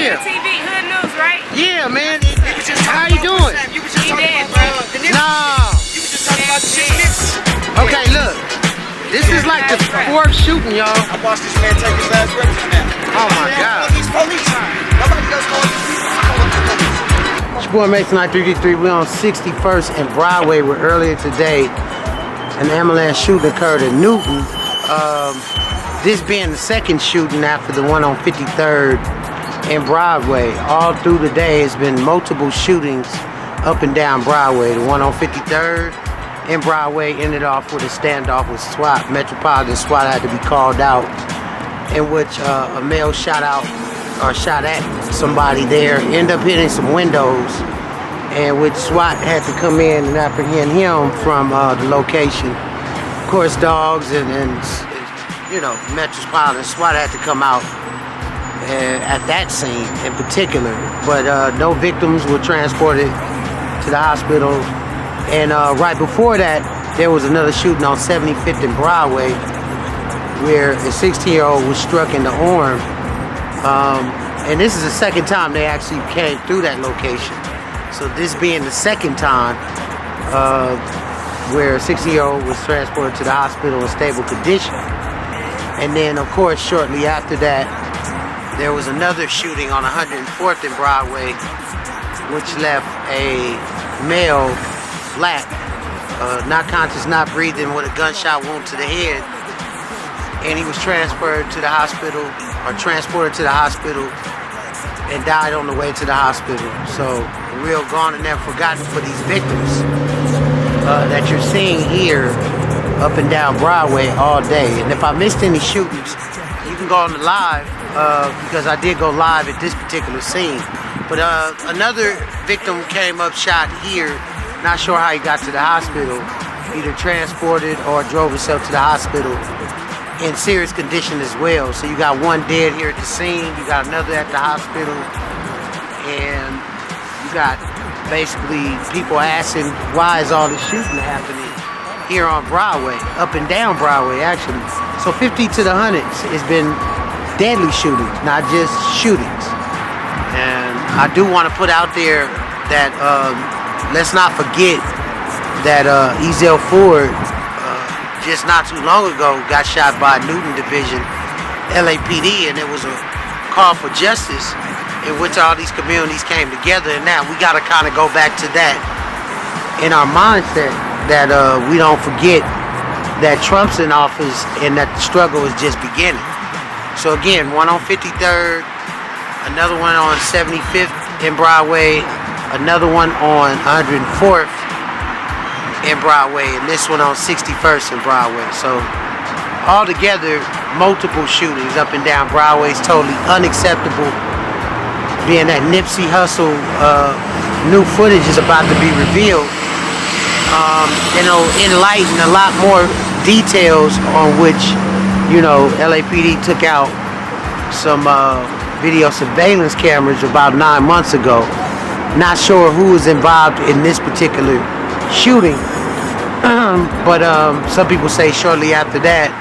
Yeah. TV, Hood News, right? Yeah, man. How you doing? You was just talking about No. You was just talking about the shit Nipsey. Okay, look. This is like the 4th shooting, y'all. I watched this man take his last breath just now. Oh my God. He's police. Nobody else calling these people. I call them the police. It's your boy Mason 933. We're on 61st and Broadway, where earlier today an ambulance shooting occurred in Newton. This being the second shooting after the one on 53rd and Broadway. All through the day, it's been multiple shootings up and down Broadway. The one on 53rd and Broadway ended off with a standoff with SWAT. Metropolitan SWAT had to be called out, in which a male shot at somebody there, ended up hitting some windows, and which SWAT had to come in and apprehend him from the location. Of course, dogs and you know, Metropolitan SWAT had to come out at that scene in particular, but no victims were transported to the hospital. And right before that, there was another shooting on 75th and Broadway, where a 16-year-old was struck in the arm. And this is the second time they actually came through that location. So this being the second time where a 16-year-old was transported to the hospital in stable condition. And then, of course, shortly after that, there was another shooting on 104th and Broadway, which left a male, black, not conscious, not breathing, with a gunshot wound to the head. And he was transported to the hospital and died on the way to the hospital. So real gone and never forgotten for these victims that you're seeing here up and down Broadway all day. And if I missed any shootings, you can go on the live, because I did go live at this particular scene. But another victim came up shot here. Not sure how he got to the hospital, either transported or drove himself to the hospital in serious condition as well. So you got one dead here at the scene, you got another at the hospital, and you got basically people asking, why is all this shooting happening here on Broadway, up and down Broadway actually. So 50 to the hundreds, it's been deadly shootings, not just shootings. And I do want to put out there that let's not forget that Ezell Ford just not too long ago got shot by Newton Division, LAPD, and it was a call for justice in which all these communities came together. And now we got to kind of go back to that in our mindset, that we don't forget that Trump's in office and that the struggle is just beginning. So again, one on 53rd, another one on 75th in Broadway, another one on 104th in Broadway, and this one on 61st in Broadway. So altogether, multiple shootings up and down Broadway is totally unacceptable. Being that Nipsey Hussle new footage is about to be revealed, it'll enlighten a lot more details on which, you know, LAPD took out some video surveillance cameras about 9 months ago. Not sure who was involved in this particular shooting, but some people say shortly after that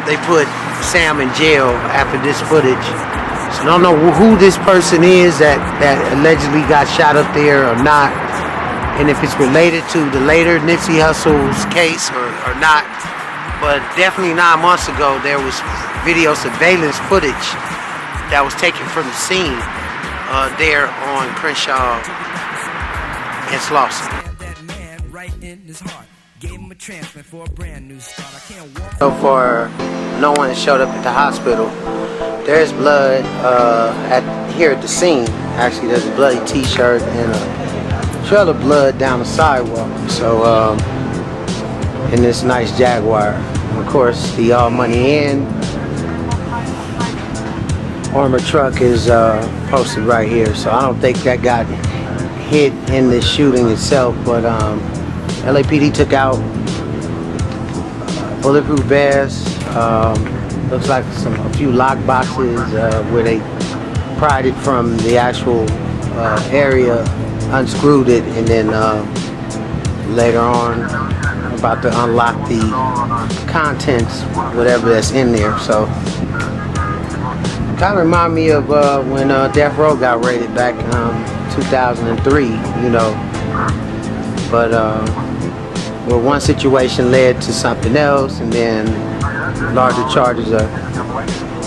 they put Sam in jail after this footage. So I don't know who this person is that allegedly got shot up there or not, and if it's related to the later Nipsey Hussle's case or not. But definitely 9 months ago, there was video surveillance footage that was taken from the scene there on Crenshaw and Slauson. So far, no one has showed up at the hospital. There's blood here at the scene. Actually, there's a bloody t-shirt and a trail of blood down the sidewalk. So, in this nice Jaguar. Of course, the All Money In armored truck is posted right here. So I don't think that got hit in this shooting itself, but LAPD took out bulletproof vests. Looks like a few lock boxes where they pried it from the actual area, unscrewed it, and then later on about to unlock the contents, whatever that's in there. So Kind of remind me of when Death Row got raided back in 2003, you know. But where one situation led to something else, and then larger charges are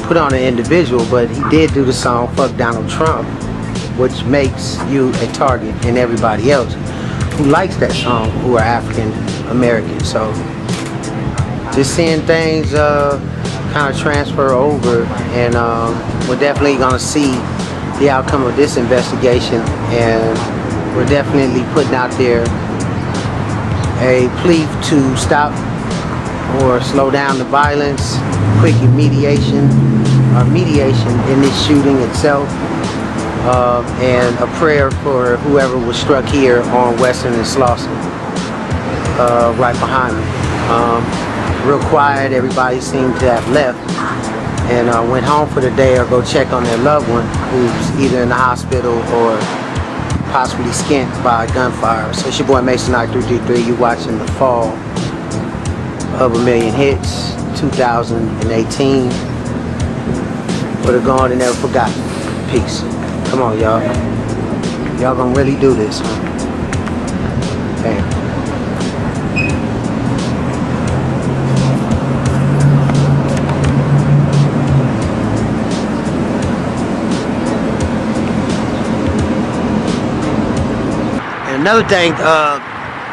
put on an individual. But he did do the song "Fuck Donald Trump," which makes you a target and everybody else who likes that song who are African American. So just seeing things kind of transfer over, and we're definitely going to see the outcome of this investigation, and we're definitely putting out there a plea to stop or slow down the violence, quick mediation in this shooting itself, and a prayer for whoever was struck here on Western and Slauson, right behind me. Real quiet, everybody seemed to have left and went home for the day or go check on their loved one who's either in the hospital or possibly skinned by gunfire. So it's your boy Mason 9333. You watching the fall of a million hits, 2018. For the gone and never forgotten. Peace. Come on, y'all. Y'all gonna really do this, huh? Bam. Another thing,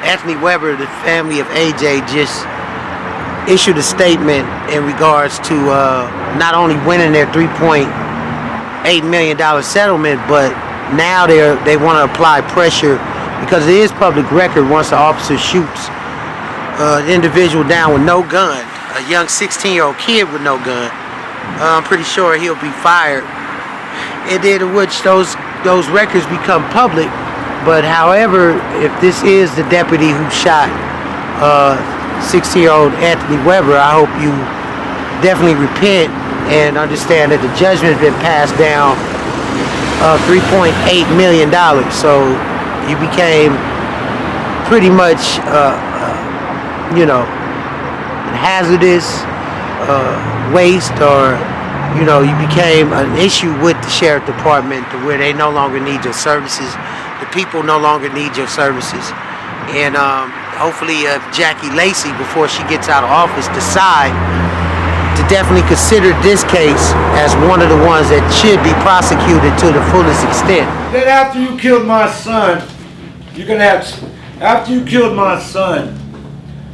Anthony Weber, the family of AJ, just issued a statement in regards to not only winning their $3.8 million settlement, but now they want to apply pressure because it is public record once the officer shoots an individual down with no gun, a young 16-year-old kid with no gun. I'm pretty sure he'll be fired. And then in which those records become public. But however, if this is the deputy who shot 16-year-old Anthony Weber, I hope you definitely repent and understand that the judgment has been passed down $3.8 million. So you became pretty much, hazardous waste, or, you became an issue with the sheriff department to where they no longer need your services. The people no longer need your services. And hopefully Jackie Lacey, before she gets out of office, decide to definitely consider this case as one of the ones that should be prosecuted to the fullest extent. Then after you killed my son, after you killed my son,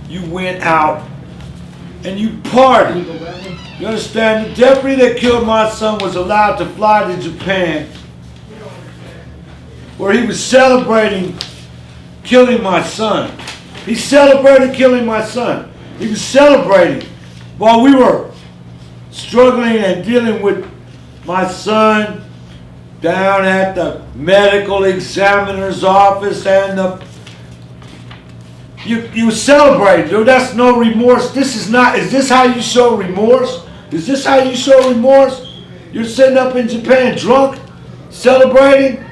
you went out and you partied. You understand? The deputy that killed my son was allowed to fly to Japan, where he was celebrating killing my son. He celebrated killing my son. He was celebrating while we were struggling and dealing with my son down at the medical examiner's office, and you were celebrating, dude. That's no remorse. Is this how you show remorse? Is this how you show remorse? You're sitting up in Japan drunk, celebrating?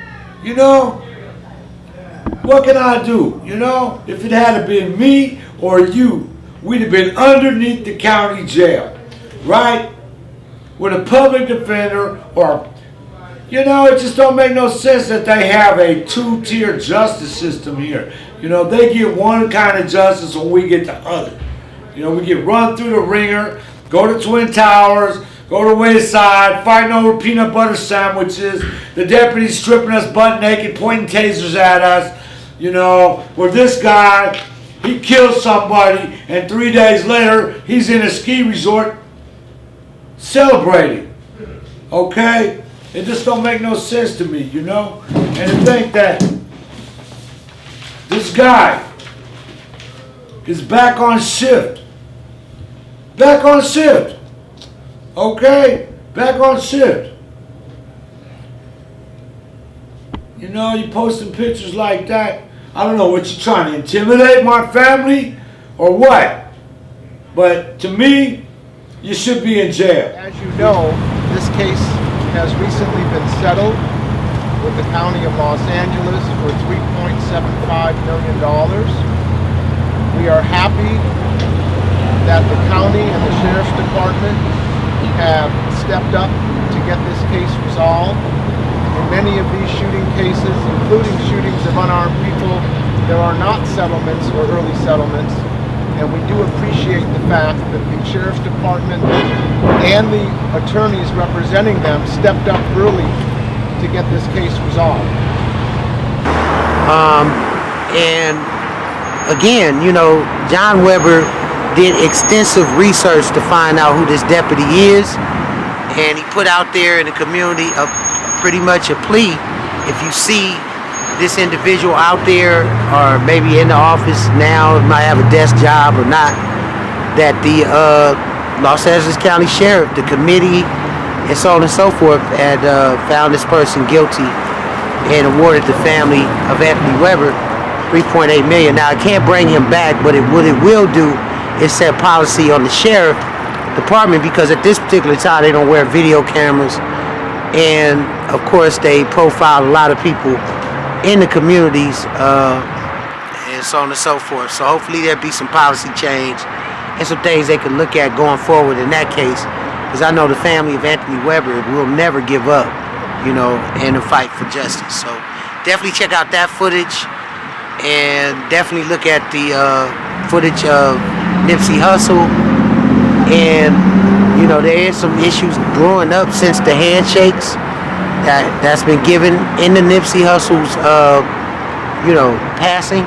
What can I do? If it had been me or you, we'd have been underneath the county jail, right? With a public defender, or, it just don't make no sense that they have a two-tier justice system here. They get one kind of justice when we get the other. We get run through the ringer, go to Twin Towers, go to Wayside, fighting over peanut butter sandwiches, the deputies stripping us butt naked, pointing tasers at us, where this guy, he kills somebody, and 3 days later, he's in a ski resort celebrating, okay? It just don't make no sense to me, And to think that this guy is back on shift. Back on shift. Okay? Back on shift. You posting pictures like that. I don't know what you're trying to intimidate my family or what. But to me, you should be in jail. As you know, this case has recently been settled with the County of Los Angeles for $3.75 million. We are happy that the county and the sheriff's department have stepped up to get this case resolved. In many of these shooting cases, including shootings of unarmed people, there are not settlements or early settlements, and we do appreciate the fact that the Sheriff's Department and the attorneys representing them stepped up early to get this case resolved. And again, you know, John Weber did extensive research to find out who this deputy is, and he put out there in the community pretty much a plea. If you see this individual out there, or maybe in the office now, might have a desk job or not, that the Los Angeles County Sheriff, the committee, and so on and so forth, had found this person guilty and awarded the family of Anthony Weber $3.8 million. Now, I can't bring him back, but what it will do is set policy on the Sheriff Department, because at this particular time they don't wear video cameras, and of course they profile a lot of people in the communities, and so on and so forth. So hopefully there'll be some policy change and some things they can look at going forward in that case, because I know the family of Anthony Weber will never give up, you know, in the fight for justice. So definitely check out that footage, and definitely look at the footage of Nipsey Hussle. And you know, there is some issues growing up since the handshakes that's been given in the Nipsey Hussle's you know, passing.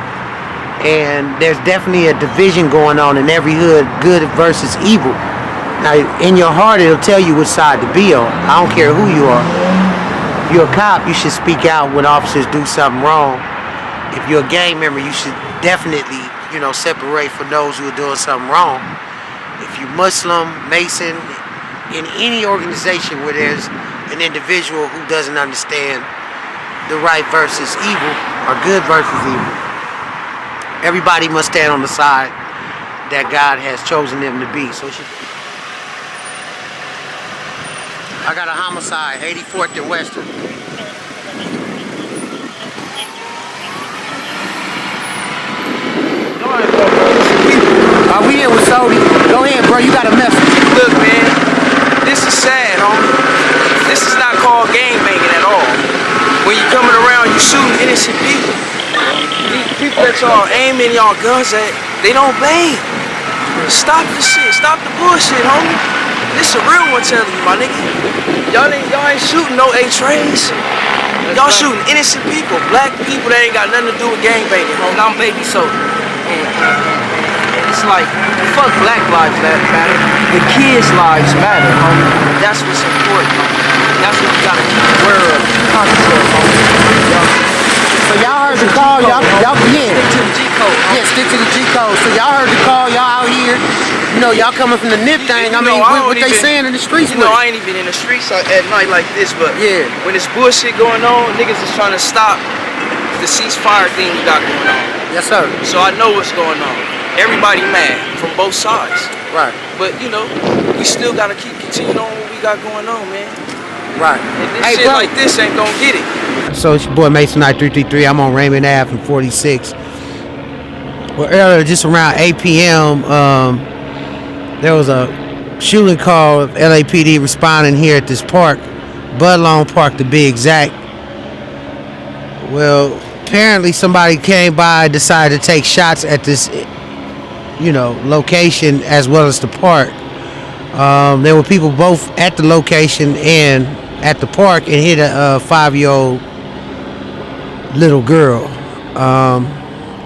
And there's definitely a division going on in every hood, good versus evil. Now, in your heart, it'll tell you which side to be on. I don't care who you are. If you're a cop, you should speak out when officers do something wrong. If you're a gang member, you should definitely, you know, separate from those who are doing something wrong. If you're Muslim, Mason, in any organization where there's an individual who doesn't understand the right versus evil, or good versus evil, everybody must stand on the side that God has chosen them to be. So I got a homicide, 84th and Western. We here with Sodi. Go ahead, bro. You got a message. Look, man, this is sad, homie. This is not called gang banging at all. When you coming around, you shooting innocent people. These people that y'all aiming y'all guns at, they don't bang. Stop the shit. Stop the bullshit, homie. This a real one telling you, my nigga. Y'all ain't shooting no A-trays. Y'all shooting innocent people, black people that ain't got nothing to do with gang banging, homie. I'm Baby Sodi. It's like, fuck black lives matter. The kids' lives matter, homie. That's what's important, homie. That's what we gotta keep aware of. Concentrate, homie. So y'all heard the call, y'all yeah. Stick to the G-code. Yeah, stick to the G-code. So y'all heard the call, y'all out here. You know, y'all coming from the NIP thing. I mean, what they saying in the streets? You know, I ain't even in the streets at night like this, but yeah, when this bullshit going on, niggas is trying to stop the ceasefire thing we got going on. Yes, sir. So I know what's going on. Everybody mad from both sides. Right. But you know, we still gotta keep continuing on what we got going on, man. Right. And this shit like this ain't gonna get it. So it's your boy Mason Knight 333. I'm on Raymond Ave and 46. Well, earlier, just around 8 p.m., there was a shooting call of LAPD responding here at this park, Budlong Park to be exact. Well, apparently somebody came by and decided to take shots at this, you know, location as well as the park. There were people both at the location and at the park, and hit a 5-year-old little girl,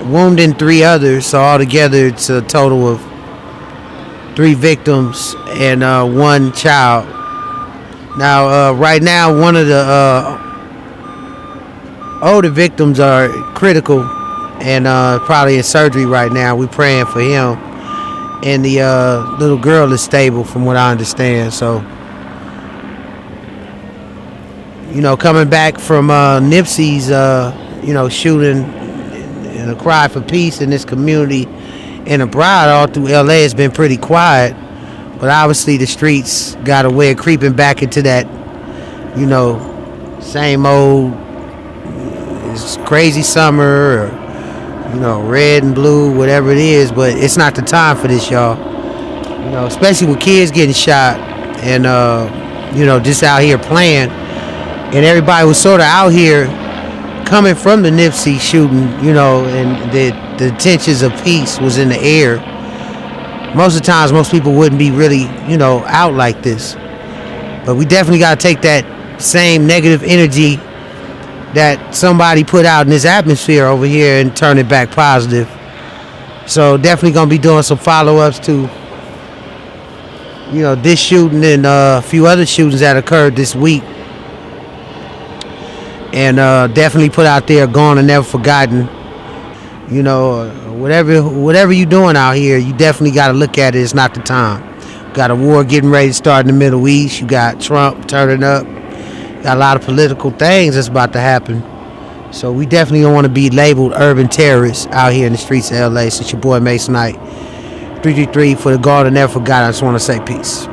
wounding 3 others. So altogether it's a total of 3 victims and 1 child. Now, right now, one of the older victims are critical and probably in surgery right now. We're praying for him. And the little girl is stable from what I understand. So, you know, coming back from Nipsey's, you know, shooting and a cry for peace in this community and abroad all through LA has been pretty quiet. But obviously the streets got a way of creeping back into that, you know, same old, it's crazy summer, or, you know, red and blue, whatever it is. But it's not the time for this, y'all. You know, especially with kids getting shot and just out here playing, and everybody was sort of out here coming from the Nipsey shooting, and the tensions of peace was in the air. Most of the times, most people wouldn't be really, out like this. But we definitely got to take that same negative energy that somebody put out in this atmosphere over here and turn it back positive. So definitely going to be doing some follow-ups to, this shooting and a few other shootings that occurred this week. And definitely put out there Gone and Never Forgotten. Whatever you're doing out here, you definitely got to look at it. It's not the time. Got a war getting ready to start in the Middle East. You got Trump turning up. Got a lot of political things that's about to happen. So we definitely don't want to be labeled urban terrorists out here in the streets of LA. So it's your boy Mason Knight. 333 for the Gone and Never Forgotten. I just want to say peace.